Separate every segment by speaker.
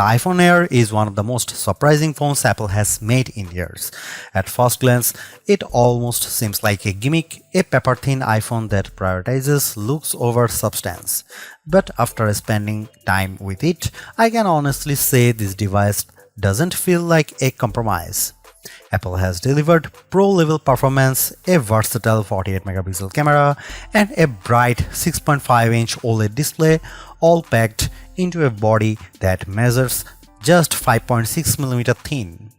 Speaker 1: The iPhone Air is one of the most surprising phones Apple has made in years. At first glance, it almost seems like a gimmick, a paper-thin iPhone that prioritizes looks over substance. But after spending time with it, I can honestly say this device doesn't feel like a compromise. Apple has delivered pro-level performance, a versatile 48-megapixel camera, and a bright 6.5-inch OLED display, all packed into a body that measures just 5.6mm thin.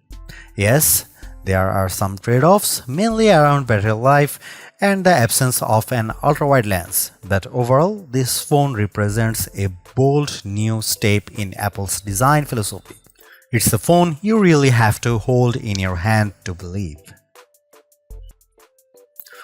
Speaker 1: Yes, there are some trade-offs, mainly around battery life and the absence of an ultra-wide lens, but overall, this phone represents a bold new step in Apple's design philosophy. It's a phone you really have to hold in your hand to believe.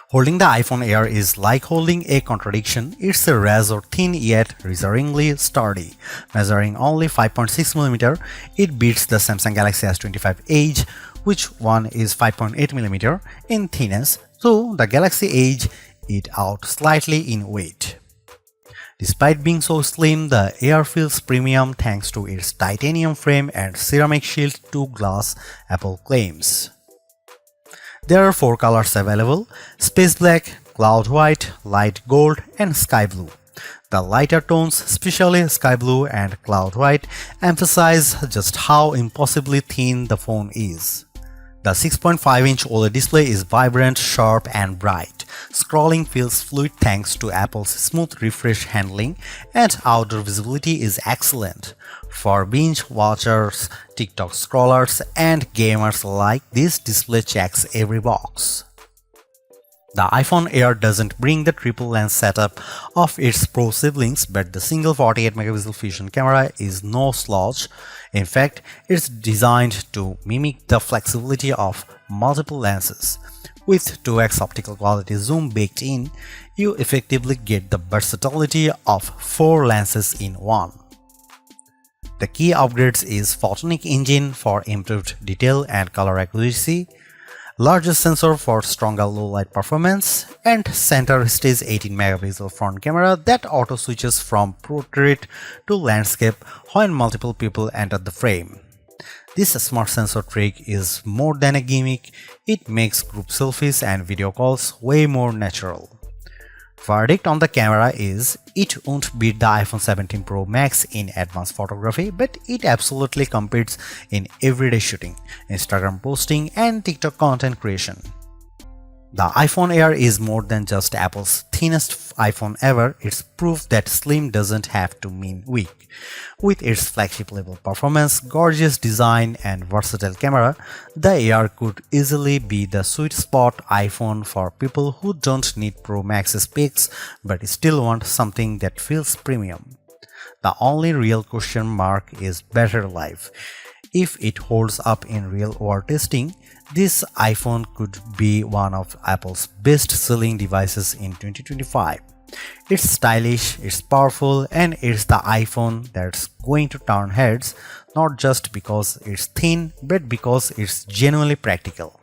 Speaker 1: Holding the iPhone Air is like holding a contradiction. It's a razor-thin yet reassuringly sturdy. Measuring only 5.6mm, it beats the Samsung Galaxy S25 Edge, which one is 5.8mm in thinness, so the Galaxy Edge it out slightly in weight. Despite being so slim, the Air feels premium thanks to its titanium frame and ceramic shield to glass, Apple claims. There are 4 colors available: space black, cloud white, light gold, and sky blue. The lighter tones, especially sky blue and cloud white, emphasize just how impossibly thin the phone is. The 6.5-inch OLED display is vibrant, sharp, and bright. Scrolling feels fluid thanks to Apple's smooth refresh handling, and outdoor visibility is excellent. For binge watchers, TikTok scrollers, and gamers alike, this display checks every box. The iPhone Air doesn't bring the triple lens setup of its Pro siblings, but the single 48-megapixel fusion camera is no slouch. In fact, it's designed to mimic the flexibility of multiple lenses. With 2x optical quality zoom baked in, you effectively get the versatility of 4 lenses in one. The key upgrades is Photonic Engine for improved detail and color accuracy, larger sensor for stronger low-light performance, and center stage 18-megapixel front camera that auto-switches from portrait to landscape when multiple people enter the frame. This smart sensor trick is more than a gimmick, it makes group selfies and video calls way more natural. Verdict on the camera is, it won't beat the iPhone 17 Pro Max in advanced photography, but it absolutely competes in everyday shooting, Instagram posting, and TikTok content creation. The iPhone Air is more than just Apple's thinnest iPhone ever, it's proof that slim doesn't have to mean weak. With its flagship level performance, gorgeous design, and versatile camera, the Air could easily be the sweet spot iPhone for people who don't need Pro Max specs but still want something that feels premium. The only real question mark is battery life. If it holds up in real-world testing, this iPhone could be one of Apple's best-selling devices in 2025. It's stylish, it's powerful, and it's the iPhone that's going to turn heads, not just because it's thin, but because it's genuinely practical.